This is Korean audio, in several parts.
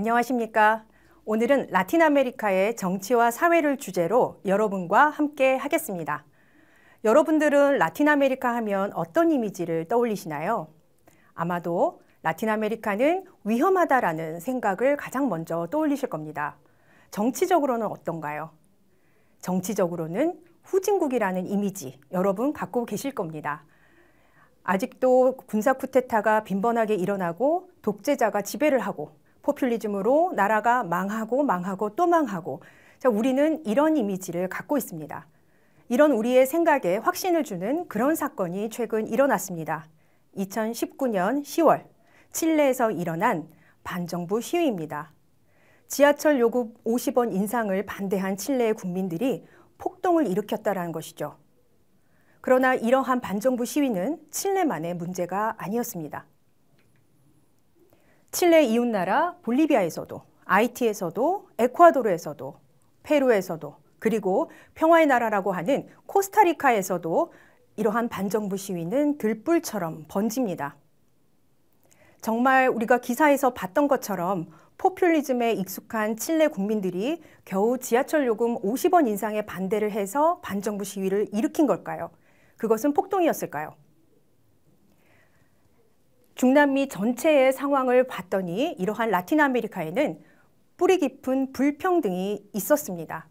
안녕하십니까? 오늘은 라틴 아메리카의 정치와 사회를 주제로 여러분과 함께 하겠습니다. 여러분들은 라틴 아메리카 하면 어떤 이미지를 떠올리시나요? 아마도 라틴 아메리카는 위험하다라는 생각을 가장 먼저 떠올리실 겁니다. 정치적으로는 어떤가요? 정치적으로는 후진국이라는 이미지 여러분 갖고 계실 겁니다. 아직도 군사 쿠데타가 빈번하게 일어나고 독재자가 지배를 하고 포퓰리즘으로 나라가 망하고 또 망하고 우리는 이런 이미지를 갖고 있습니다. 이런 우리의 생각에 확신을 주는 그런 사건이 최근 일어났습니다. 2019년 10월 칠레에서 일어난 반정부 시위입니다. 지하철 요금 50원 인상을 반대한 칠레의 국민들이 폭동을 일으켰다는 것이죠. 그러나 이러한 반정부 시위는 칠레만의 문제가 아니었습니다. 칠레 이웃나라 볼리비아에서도, 아이티에서도, 에콰도르에서도, 페루에서도, 그리고 평화의 나라라고 하는 코스타리카에서도 이러한 반정부 시위는 들불처럼 번집니다. 정말 우리가 기사에서 봤던 것처럼 포퓰리즘에 익숙한 칠레 국민들이 겨우 지하철 요금 50원 인상에 반대를 해서 반정부 시위를 일으킨 걸까요? 그것은 폭동이었을까요? 중남미 전체의 상황을 봤더니 이러한 라틴 아메리카에는 뿌리 깊은 불평등이 있었습니다.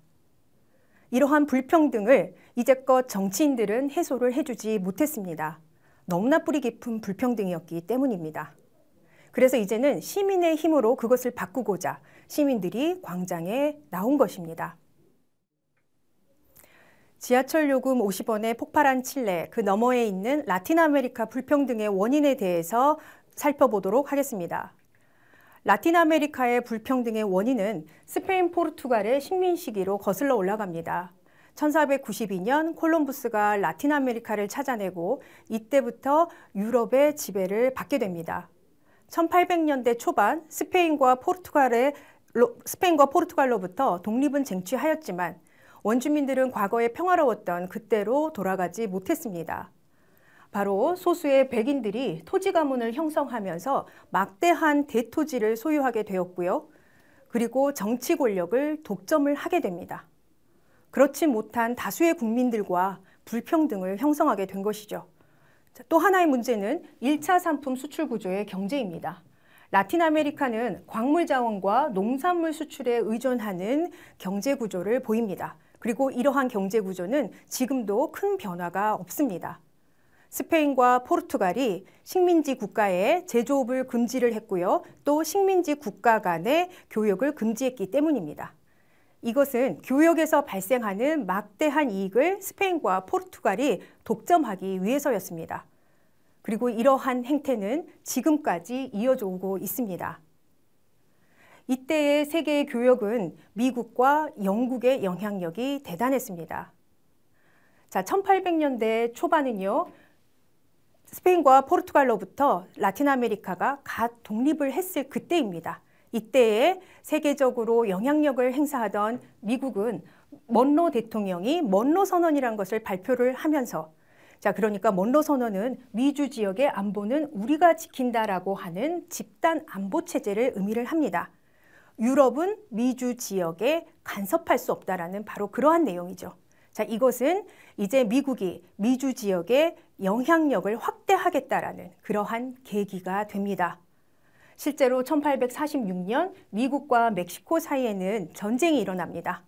이러한 불평등을 이제껏 정치인들은 해소를 해주지 못했습니다. 너무나 뿌리 깊은 불평등이었기 때문입니다. 그래서 이제는 시민의 힘으로 그것을 바꾸고자 시민들이 광장에 나온 것입니다. 지하철 요금 50원에 폭발한 칠레, 그 너머에 있는 라틴 아메리카 불평등의 원인에 대해서 살펴보도록 하겠습니다. 라틴 아메리카의 불평등의 원인은 스페인, 포르투갈의 식민 시기로 거슬러 올라갑니다. 1492년 콜럼부스가 라틴 아메리카를 찾아내고 이때부터 유럽의 지배를 받게 됩니다. 1800년대 초반 스페인과 포르투갈로부터 독립은 쟁취하였지만 원주민들은 과거에 평화로웠던 그때로 돌아가지 못했습니다. 바로 소수의 백인들이 토지 가문을 형성하면서 막대한 대토지를 소유하게 되었고요. 그리고 정치 권력을 독점을 하게 됩니다. 그렇지 못한 다수의 국민들과 불평등을 형성하게 된 것이죠. 또 하나의 문제는 1차 상품 수출 구조의 경제입니다. 라틴 아메리카는 광물 자원과 농산물 수출에 의존하는 경제 구조를 보입니다. 그리고 이러한 경제 구조는 지금도 큰 변화가 없습니다. 스페인과 포르투갈이 식민지 국가의 제조업을 금지를 했고요. 또 식민지 국가 간의 교역을 금지했기 때문입니다. 이것은 교역에서 발생하는 막대한 이익을 스페인과 포르투갈이 독점하기 위해서였습니다. 그리고 이러한 행태는 지금까지 이어져 오고 있습니다. 이때의 세계의 교역은 미국과 영국의 영향력이 대단했습니다. 1800년대 초반은요, 스페인과 포르투갈로부터 라틴 아메리카가 갓 독립을 했을 그때입니다. 이때에 세계적으로 영향력을 행사하던 미국은 먼로 대통령이 먼로 선언이라는 것을 발표를 하면서 그러니까 먼로 선언은 미주 지역의 안보는 우리가 지킨다라고 하는 집단 안보 체제를 의미를 합니다. 유럽은 미주 지역에 간섭할 수 없다라는 바로 그러한 내용이죠. 이것은 이제 미국이 미주 지역의 영향력을 확대하겠다라는 그러한 계기가 됩니다. 실제로 1846년 미국과 멕시코 사이에는 전쟁이 일어납니다.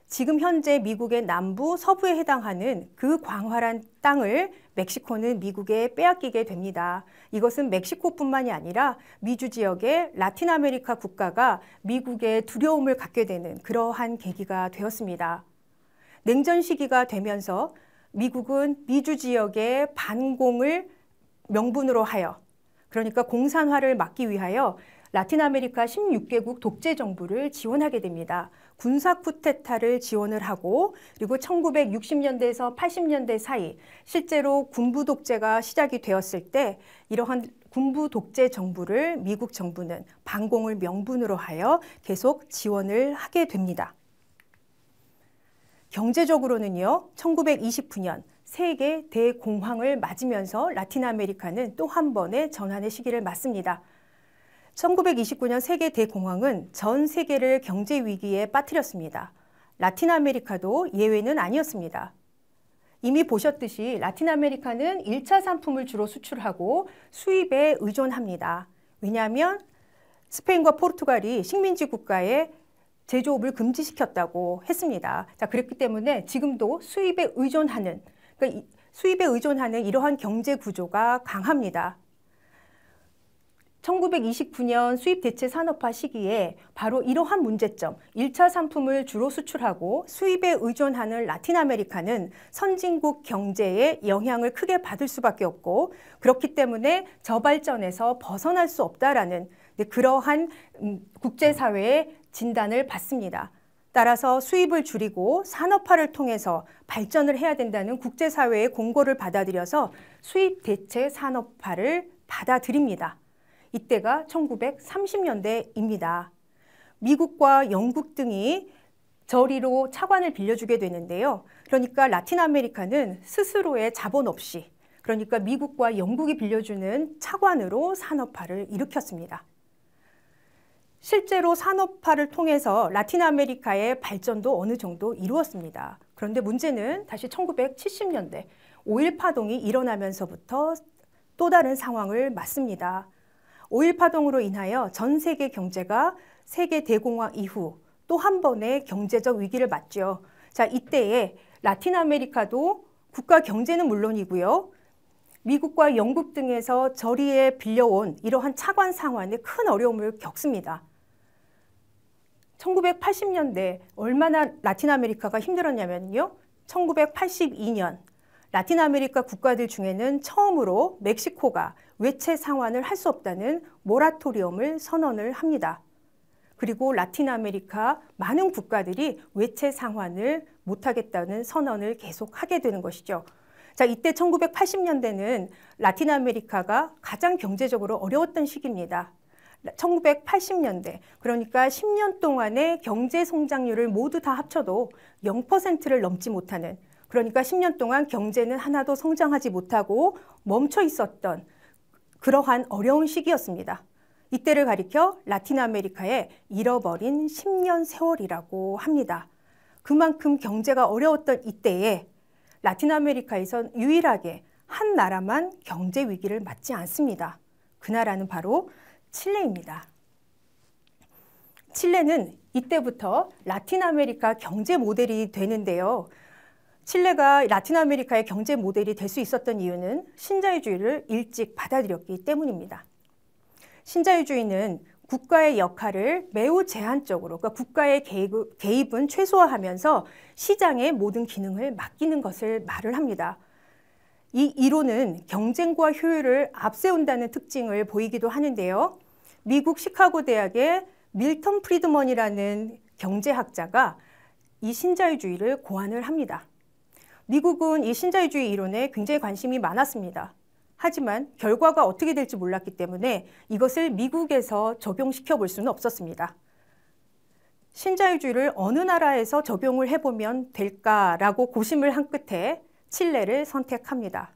지금 현재 미국의 남부, 서부에 해당하는 그 광활한 땅을 멕시코는 미국에 빼앗기게 됩니다. 이것은 멕시코뿐만이 아니라 미주 지역의 라틴 아메리카 국가가 미국의 두려움을 갖게 되는 그러한 계기가 되었습니다. 냉전 시기가 되면서 미국은 미주 지역의 반공을 명분으로 하여, 그러니까 공산화를 막기 위하여 라틴 아메리카 16개국 독재 정부를 지원하게 됩니다. 군사 쿠데타를 지원을 하고 그리고 1960년대에서 80년대 사이 실제로 군부 독재가 시작이 되었을 때 이러한 군부 독재 정부를 미국 정부는 반공을 명분으로 하여 계속 지원을 하게 됩니다. 경제적으로는요, 1929년 세계 대공황을 맞으면서 라틴 아메리카는 또 한 번의 전환의 시기를 맞습니다. 1929년 세계 대공황은 전 세계를 경제 위기에 빠뜨렸습니다. 라틴 아메리카도 예외는 아니었습니다. 이미 보셨듯이 라틴 아메리카는 1차 상품을 주로 수출하고 수입에 의존합니다. 왜냐하면 스페인과 포르투갈이 식민지 국가에 제조업을 금지시켰다고 했습니다. 자, 그렇기 때문에 지금도 수입에 의존하는, 그러니까 수입에 의존하는 이러한 경제 구조가 강합니다. 1929년 수입 대체 산업화 시기에 바로 이러한 문제점, 1차 상품을 주로 수출하고 수입에 의존하는 라틴 아메리카는 선진국 경제에 영향을 크게 받을 수밖에 없고, 그렇기 때문에 저발전에서 벗어날 수 없다라는 그러한 국제사회의 진단을 받습니다. 따라서 수입을 줄이고 산업화를 통해서 발전을 해야 된다는 국제사회의 공고를 받아들여서 수입 대체 산업화를 받아들입니다. 이때가 1930년대입니다. 미국과 영국 등이 저리로 차관을 빌려주게 되는데요. 그러니까 라틴 아메리카는 스스로의 자본 없이, 그러니까 미국과 영국이 빌려주는 차관으로 산업화를 일으켰습니다. 실제로 산업화를 통해서 라틴 아메리카의 발전도 어느 정도 이루었습니다. 그런데 문제는 다시 1970년대 5.1 파동이 일어나면서부터 또 다른 상황을 맞습니다. 5.1 파동으로 인하여 전 세계 경제가 세계 대공황 이후 또 한 번의 경제적 위기를 맞죠. 자, 이때에 라틴 아메리카도 국가 경제는 물론이고요. 미국과 영국 등에서 저리에 빌려온 이러한 차관 상환에 큰 어려움을 겪습니다. 1980년대 얼마나 라틴 아메리카가 힘들었냐면요. 1982년 라틴 아메리카 국가들 중에는 처음으로 멕시코가 외채 상환을 할 수 없다는 모라토리엄을 선언을 합니다. 그리고 라틴 아메리카 많은 국가들이 외채 상환을 못하겠다는 선언을 계속하게 되는 것이죠. 자, 이때 1980년대는 라틴 아메리카가 가장 경제적으로 어려웠던 시기입니다. 1980년대, 그러니까 10년 동안의 경제 성장률을 모두 다 합쳐도 0%를 넘지 못하는, 그러니까 10년 동안 경제는 하나도 성장하지 못하고 멈춰 있었던 그러한 어려운 시기였습니다. 이때를 가리켜 라틴 아메리카의 잃어버린 10년 세월이라고 합니다. 그만큼 경제가 어려웠던 이때에 라틴 아메리카에선 유일하게 한 나라만 경제 위기를 맞지 않습니다. 그 나라는 바로 칠레입니다. 칠레는 이때부터 라틴 아메리카 경제 모델이 되는데요. 칠레가 라틴 아메리카의 경제 모델이 될 수 있었던 이유는 신자유주의를 일찍 받아들였기 때문입니다. 신자유주의는 국가의 역할을 매우 제한적으로, 그러니까 국가의 개입은 최소화하면서 시장의 모든 기능을 맡기는 것을 말을 합니다. 이 이론은 경쟁과 효율을 앞세운다는 특징을 보이기도 하는데요. 미국 시카고 대학의 밀턴 프리드먼이라는 경제학자가 이 신자유주의를 고안을 합니다. 미국은 이 신자유주의 이론에 굉장히 관심이 많았습니다. 하지만 결과가 어떻게 될지 몰랐기 때문에 이것을 미국에서 적용시켜 볼 수는 없었습니다. 신자유주의를 어느 나라에서 적용을 해보면 될까라고 고심을 한 끝에 칠레를 선택합니다.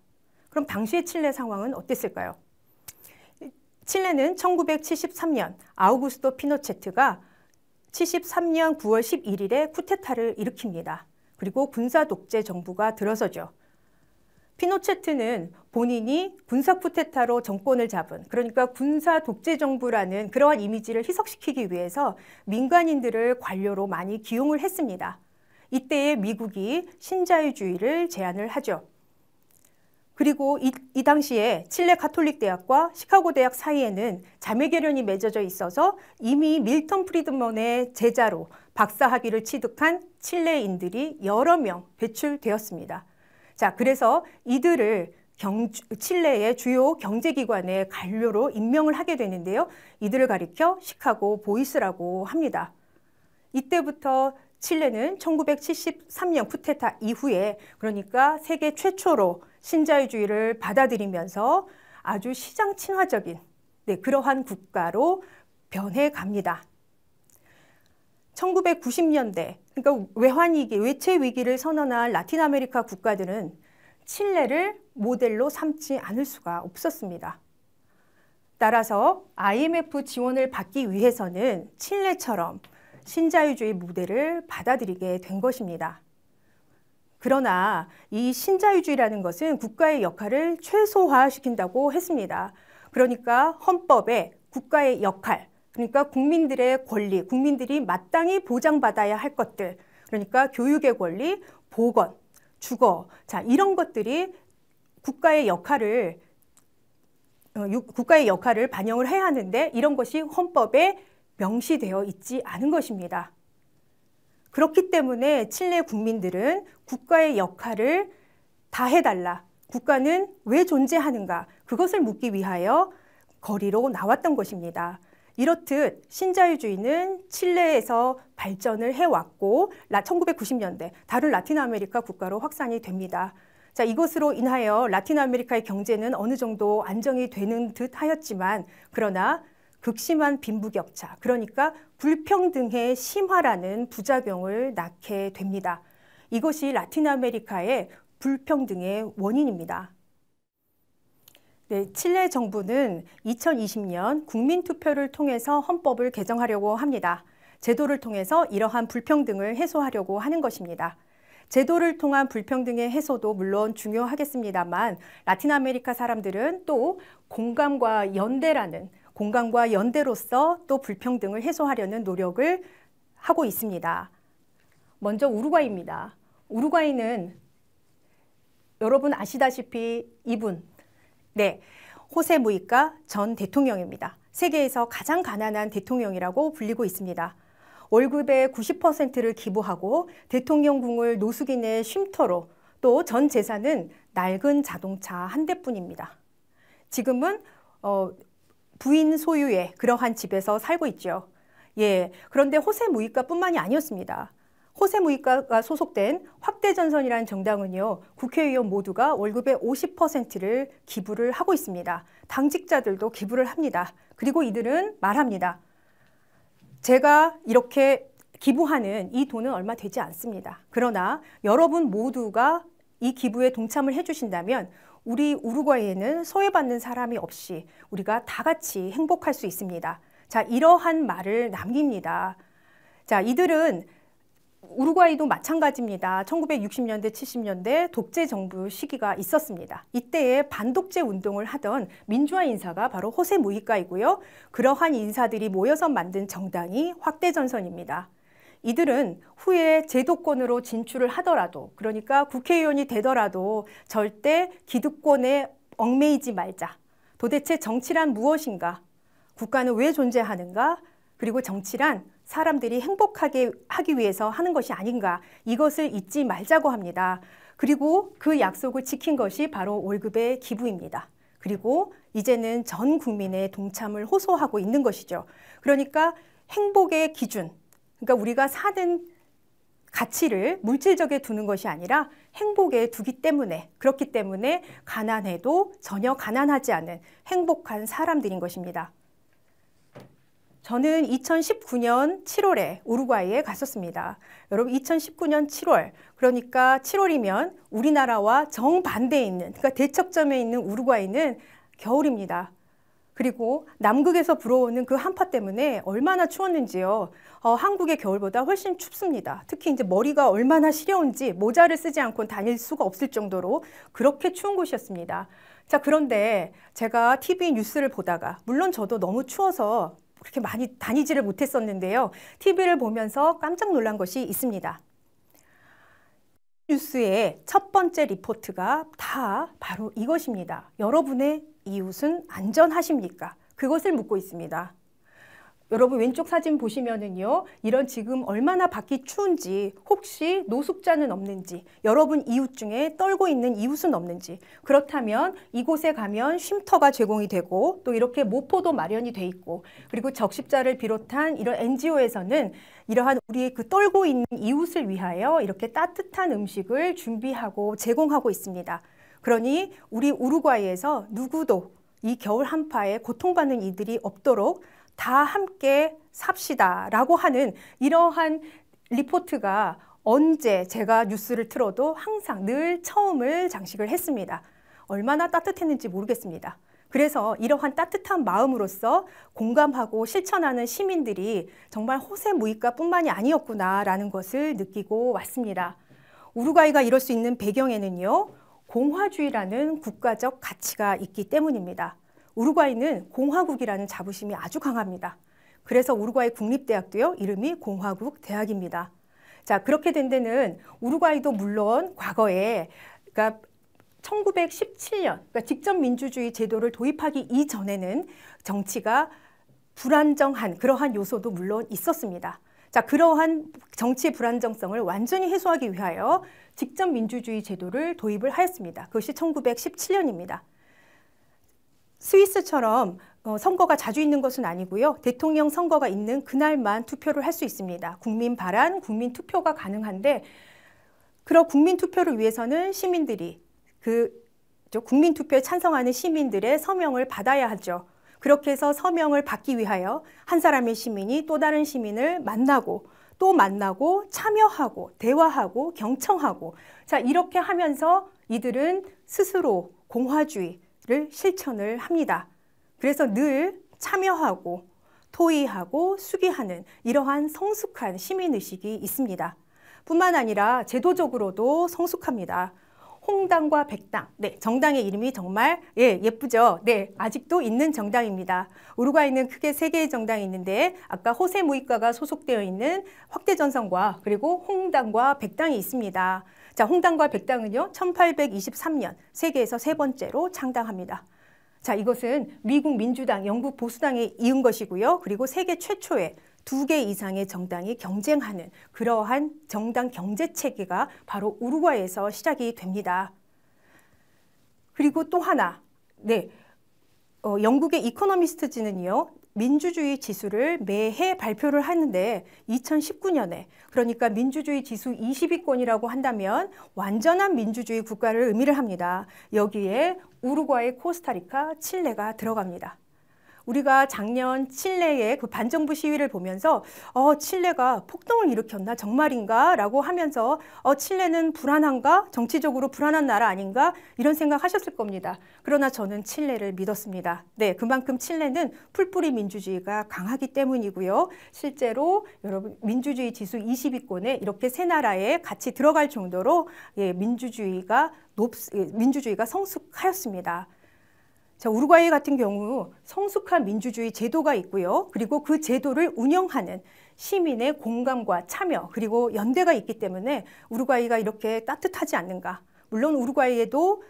그럼 당시의 칠레 상황은 어땠을까요? 칠레는 1973년 아우구스토 피노체트가 73년 9월 11일에 쿠데타를 일으킵니다. 그리고 군사 독재 정부가 들어서죠. 피노체트는 본인이 군사 쿠데타로 정권을 잡은, 그러니까 군사 독재 정부라는 그러한 이미지를 희석시키기 위해서 민간인들을 관료로 많이 기용을 했습니다. 이때에 미국이 신자유주의를 제안을 하죠. 그리고 이 당시에 칠레 가톨릭 대학과 시카고 대학 사이에는 자매결연이 맺어져 있어서 이미 밀턴 프리드먼의 제자로 박사학위를 취득한 칠레인들이 여러 명 배출되었습니다. 자, 그래서 이들을 칠레의 주요 경제기관의 관료로 임명을 하게 되는데요. 이들을 가리켜 시카고 보이스라고 합니다. 이때부터 칠레는 1973년 쿠데타 이후에, 그러니까 세계 최초로 신자유주의를 받아들이면서 아주 시장 친화적인 그러한 국가로 변해갑니다. 1990년대, 그러니까 외환위기, 외채 위기를 선언한 라틴 아메리카 국가들은 칠레를 모델로 삼지 않을 수가 없었습니다. 따라서 IMF 지원을 받기 위해서는 칠레처럼 신자유주의 모델을 받아들이게 된 것입니다. 그러나 이 신자유주의라는 것은 국가의 역할을 최소화시킨다고 했습니다. 그러니까 헌법에 국가의 역할, 그러니까 국민들의 권리, 국민들이 마땅히 보장받아야 할 것들, 그러니까 교육의 권리, 보건, 주거, 자, 이런 것들이 국가의 역할을 반영을 해야 하는데 이런 것이 헌법에 명시되어 있지 않은 것입니다. 그렇기 때문에 칠레 국민들은 국가의 역할을 다 해달라. 국가는 왜 존재하는가? 그것을 묻기 위하여 거리로 나왔던 것입니다. 이렇듯 신자유주의는 칠레에서 발전을 해왔고 1990년대 다른 라틴 아메리카 국가로 확산이 됩니다. 자, 이것으로 인하여 라틴 아메리카의 경제는 어느 정도 안정이 되는 듯 하였지만 그러나 극심한 빈부격차, 그러니까 불평등의 심화라는 부작용을 낳게 됩니다. 이것이 라틴 아메리카의 불평등의 원인입니다. 네, 칠레 정부는 2020년 국민투표를 통해서 헌법을 개정하려고 합니다. 제도를 통해서 이러한 불평등을 해소하려고 하는 것입니다. 제도를 통한 불평등의 해소도 물론 중요하겠습니다만 라틴 아메리카 사람들은 또 공감과 연대로서 또 불평등을 해소하려는 노력을 하고 있습니다. 먼저 우루과이입니다. 우루과이는 여러분 아시다시피 이분, 네, 호세 무이카 전 대통령입니다. 세계에서 가장 가난한 대통령이라고 불리고 있습니다. 월급의 90%를 기부하고 대통령궁을 노숙인의 쉼터로, 또 전 재산은 낡은 자동차 한 대뿐입니다. 지금은 부인 소유의 그러한 집에서 살고 있죠. 예, 그런데 호세 무이카뿐만이 아니었습니다. 호세 무이카가 소속된 확대전선이라는 정당은요, 국회의원 모두가 월급의 50%를 기부를 하고 있습니다. 당직자들도 기부를 합니다. 그리고 이들은 말합니다. 제가 이렇게 기부하는 이 돈은 얼마 되지 않습니다. 그러나 여러분 모두가 이 기부에 동참을 해주신다면 우리 우루과이에는 소외받는 사람이 없이 우리가 다 같이 행복할 수 있습니다. 자, 이러한 말을 남깁니다. 자, 이들은 우루과이도 마찬가지입니다. 1960년대, 70년대 독재 정부 시기가 있었습니다. 이때에 반독재 운동을 하던 민주화 인사가 바로 호세 무이카이고요. 그러한 인사들이 모여서 만든 정당이 확대전선입니다. 이들은 후에 제도권으로 진출을 하더라도, 그러니까 국회의원이 되더라도 절대 기득권에 얽매이지 말자. 도대체 정치란 무엇인가? 국가는 왜 존재하는가? 그리고 정치란 사람들이 행복하게 하기 위해서 하는 것이 아닌가, 이것을 잊지 말자고 합니다. 그리고 그 약속을 지킨 것이 바로 월급의 기부입니다. 그리고 이제는 전 국민의 동참을 호소하고 있는 것이죠. 그러니까 행복의 기준, 그러니까 우리가 사는 가치를 물질적에 두는 것이 아니라 행복에 두기 때문에, 그렇기 때문에 가난해도 전혀 가난하지 않은 행복한 사람들인 것입니다. 저는 2019년 7월에 우루과이에 갔었습니다. 여러분 2019년 7월, 그러니까 7월이면 우리나라와 정반대에 있는, 그러니까 대척점에 있는 우루과이는 겨울입니다. 그리고 남극에서 불어오는 그 한파 때문에 얼마나 추웠는지요. 한국의 겨울보다 훨씬 춥습니다. 특히 이제 머리가 얼마나 시려운지 모자를 쓰지 않고 다닐 수가 없을 정도로 그렇게 추운 곳이었습니다. 자, 그런데 제가 TV 뉴스를 보다가, 물론 저도 너무 추워서 그렇게 많이 다니지를 못했었는데요. TV를 보면서 깜짝 놀란 것이 있습니다. 뉴스의 첫 번째 리포트가 다 바로 이것입니다. 여러분의 이웃은 안전하십니까? 그것을 묻고 있습니다. 여러분 왼쪽 사진 보시면은요, 이런 지금 얼마나 밖이 추운지, 혹시 노숙자는 없는지, 여러분 이웃 중에 떨고 있는 이웃은 없는지, 그렇다면 이곳에 가면 쉼터가 제공이 되고 또 이렇게 모포도 마련이 돼 있고, 그리고 적십자를 비롯한 이런 NGO에서는 이러한 우리의 그 떨고 있는 이웃을 위하여 이렇게 따뜻한 음식을 준비하고 제공하고 있습니다. 그러니 우리 우루과이에서 누구도 이 겨울 한파에 고통받는 이들이 없도록 다 함께 삽시다 라고 하는 이러한 리포트가 언제 제가 뉴스를 틀어도 항상 늘 처음을 장식을 했습니다. 얼마나 따뜻했는지 모르겠습니다. 그래서 이러한 따뜻한 마음으로서 공감하고 실천하는 시민들이 정말 호세 무이카뿐만이 아니었구나라는 것을 느끼고 왔습니다. 우루과이가 이럴 수 있는 배경에는요, 공화주의라는 국가적 가치가 있기 때문입니다. 우루과이는 공화국이라는 자부심이 아주 강합니다. 그래서 우루과이 국립대학도요, 이름이 공화국대학입니다. 자, 그렇게 된 데는 우루과이도 물론 과거에, 그러니까 1917년, 그러니까 직접민주주의 제도를 도입하기 이전에는 정치가 불안정한 그러한 요소도 물론 있었습니다. 자, 그러한 정치 불안정성을 완전히 해소하기 위하여 직접민주주의 제도를 도입을 하였습니다. 그것이 1917년입니다. 스위스처럼 선거가 자주 있는 것은 아니고요. 대통령 선거가 있는 그날만 투표를 할 수 있습니다. 국민 발안, 국민 투표가 가능한데, 그런 국민 투표를 위해서는 시민들이 국민 투표에 찬성하는 시민들의 서명을 받아야 하죠. 그렇게 해서 서명을 받기 위하여 한 사람의 시민이 또 다른 시민을 만나고 또 만나고 참여하고 대화하고 경청하고, 자, 이렇게 하면서 이들은 스스로 공화주의를 실천을 합니다. 그래서 늘 참여하고 토의하고 수기하는 이러한 성숙한 시민의식이 있습니다. 뿐만 아니라 제도적으로도 성숙합니다. 홍당과 백당, 네, 정당의 이름이 정말 예쁘죠. 네, 아직도 있는 정당입니다. 우루과이는 크게 3개의 정당이 있는데, 아까 호세 무이카가 소속되어 있는 확대전선과 그리고 홍당과 백당이 있습니다. 자, 홍당과 백당은요, 1823년 세계에서 3번째로 창당합니다. 자, 이것은 미국 민주당, 영국 보수당에 이은 것이고요. 그리고 세계 최초의 2개 이상의 정당이 경쟁하는 그러한 정당 경제 체계가 바로 우루과이에서 시작이 됩니다. 그리고 또 하나, 네, 영국의 이코노미스트지는요, 민주주의 지수를 매해 발표를 하는데 2019년에, 그러니까 민주주의 지수 20위권이라고 한다면 완전한 민주주의 국가를 의미를 합니다. 여기에 우루과이, 코스타리카, 칠레가 들어갑니다. 우리가 작년 칠레의 그 반정부 시위를 보면서 칠레가 폭동을 일으켰나? 정말인가? 라고 하면서 칠레는 불안한가? 정치적으로 불안한 나라 아닌가? 이런 생각하셨을 겁니다. 그러나 저는 칠레를 믿었습니다. 네, 그만큼 칠레는 풀뿌리 민주주의가 강하기 때문이고요. 실제로 여러분 민주주의 지수 20위권에 이렇게 세 나라에 같이 들어갈 정도로 민주주의가 성숙하였습니다. 자, 우루과이 같은 경우 성숙한 민주주의 제도가 있고요. 그리고 그 제도를 운영하는 시민의 공감과 참여, 그리고 연대가 있기 때문에 우루과이가 이렇게 따뜻하지 않는가. 물론 우루과이에도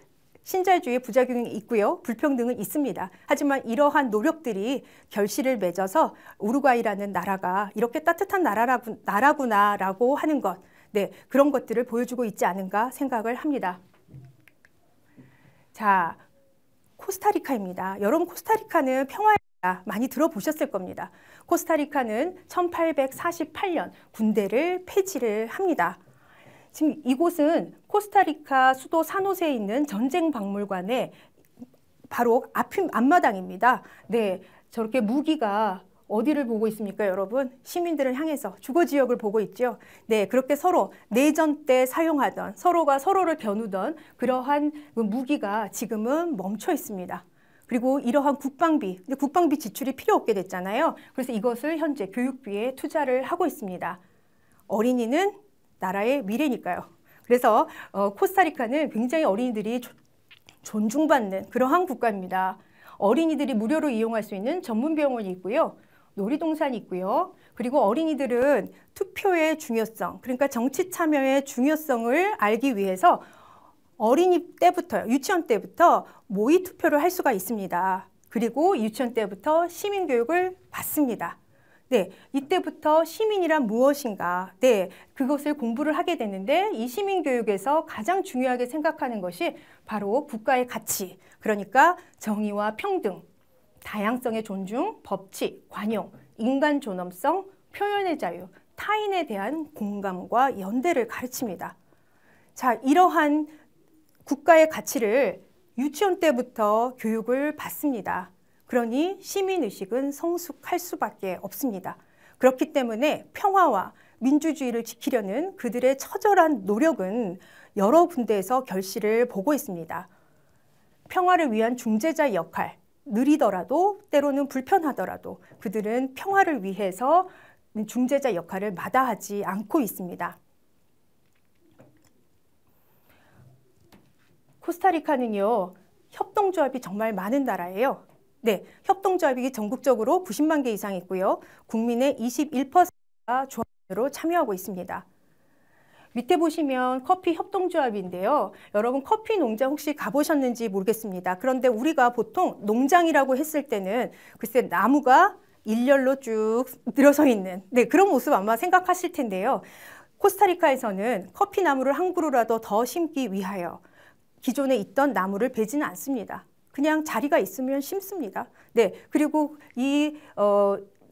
신자유주의 부작용이 있고요. 불평등은 있습니다. 하지만 이러한 노력들이 결실을 맺어서 우루과이라는 나라가 이렇게 따뜻한 나라구나라고 하는 것, 네, 그런 것들을 보여주고 있지 않은가 생각을 합니다. 자, 코스타리카입니다. 여러분, 코스타리카는 평화입니다. 많이 들어보셨을 겁니다. 코스타리카는 1848년 군대를 폐지를 합니다. 지금 이곳은 코스타리카 수도 산호세에 있는 전쟁박물관의 바로 앞마당입니다. 네, 저렇게 무기가 어디를 보고 있습니까, 여러분? 시민들을 향해서 주거지역을 보고 있죠. 네, 그렇게 서로 내전 때 사용하던, 서로가 서로를 겨누던 그러한 무기가 지금은 멈춰 있습니다. 그리고 이러한 국방비, 근데 국방비 지출이 필요 없게 됐잖아요. 그래서 이것을 현재 교육비에 투자를 하고 있습니다. 어린이는 나라의 미래니까요. 그래서 코스타리카는 굉장히 어린이들이 존중받는 그러한 국가입니다. 어린이들이 무료로 이용할 수 있는 전문 병원이 있고요. 놀이동산이 있고요. 그리고 어린이들은 투표의 중요성, 그러니까 정치 참여의 중요성을 알기 위해서 어린이 때부터, 유치원 때부터 모의 투표를 할 수가 있습니다. 그리고 유치원 때부터 시민교육을 받습니다. 네, 이때부터 시민이란 무엇인가, 네, 그것을 공부를 하게 되는데, 이 시민교육에서 가장 중요하게 생각하는 것이 바로 국가의 가치, 그러니까 정의와 평등, 다양성의 존중, 법치, 관용, 인간 존엄성, 표현의 자유, 타인에 대한 공감과 연대를 가르칩니다. 자, 이러한 국가의 가치를 유치원 때부터 교육을 받습니다. 그러니 시민의식은 성숙할 수밖에 없습니다. 그렇기 때문에 평화와 민주주의를 지키려는 그들의 처절한 노력은 여러 군데에서 결실을 보고 있습니다. 평화를 위한 중재자 역할, 느리더라도 때로는 불편하더라도 그들은 평화를 위해서 중재자 역할을 마다하지 않고 있습니다. 코스타리카는요, 협동조합이 정말 많은 나라예요. 네, 협동조합이 전국적으로 90만 개 이상 있고요. 국민의 21%가 조합으로 참여하고 있습니다. 밑에 보시면 커피 협동조합인데요. 여러분 커피 농장 혹시 가보셨는지 모르겠습니다. 그런데 우리가 보통 농장이라고 했을 때는 글쎄 나무가 일렬로 쭉 늘어서 있는 그런 모습 아마 생각하실 텐데요. 코스타리카에서는 커피 나무를 한 그루라도 더 심기 위하여 기존에 있던 나무를 베지는 않습니다. 그냥 자리가 있으면 심습니다. 네, 그리고 이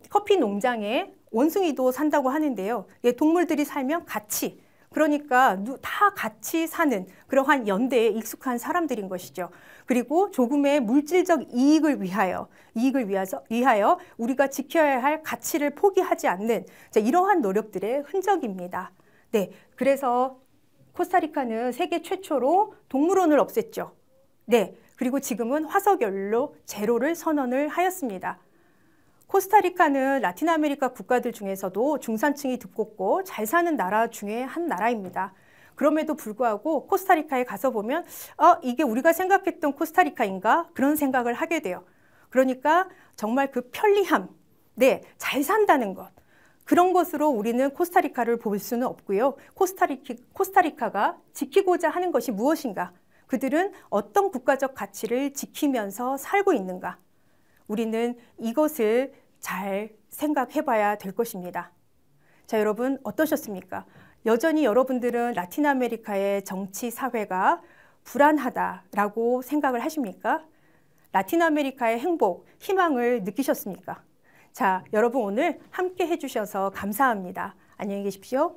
커피 농장에 원숭이도 산다고 하는데요. 동물들이 살면 같이, 그러니까 다 같이 사는 그러한 연대에 익숙한 사람들인 것이죠. 그리고 조금의 물질적 이익을 위하여 우리가 지켜야 할 가치를 포기하지 않는 이러한 노력들의 흔적입니다. 네, 그래서 코스타리카는 세계 최초로 동물원을 없앴죠. 네, 그리고 지금은 화석연료 제로를 선언을 하였습니다. 코스타리카는 라틴 아메리카 국가들 중에서도 중산층이 두껍고 잘 사는 나라 중에 한 나라입니다. 그럼에도 불구하고 코스타리카에 가서 보면 이게 우리가 생각했던 코스타리카인가? 그런 생각을 하게 돼요. 그러니까 정말 그 편리함, 네, 잘 산다는 것, 그런 것으로 우리는 코스타리카를 볼 수는 없고요. 코스타리카가 지키고자 하는 것이 무엇인가? 그들은 어떤 국가적 가치를 지키면서 살고 있는가? 우리는 이것을 잘 생각해 봐야 될 것입니다. 자, 여러분 어떠셨습니까? 여전히 여러분들은 라틴 아메리카의 정치, 사회가 불안하다라고 생각을 하십니까? 라틴 아메리카의 행복, 희망을 느끼셨습니까? 자, 여러분 오늘 함께 해주셔서 감사합니다. 안녕히 계십시오.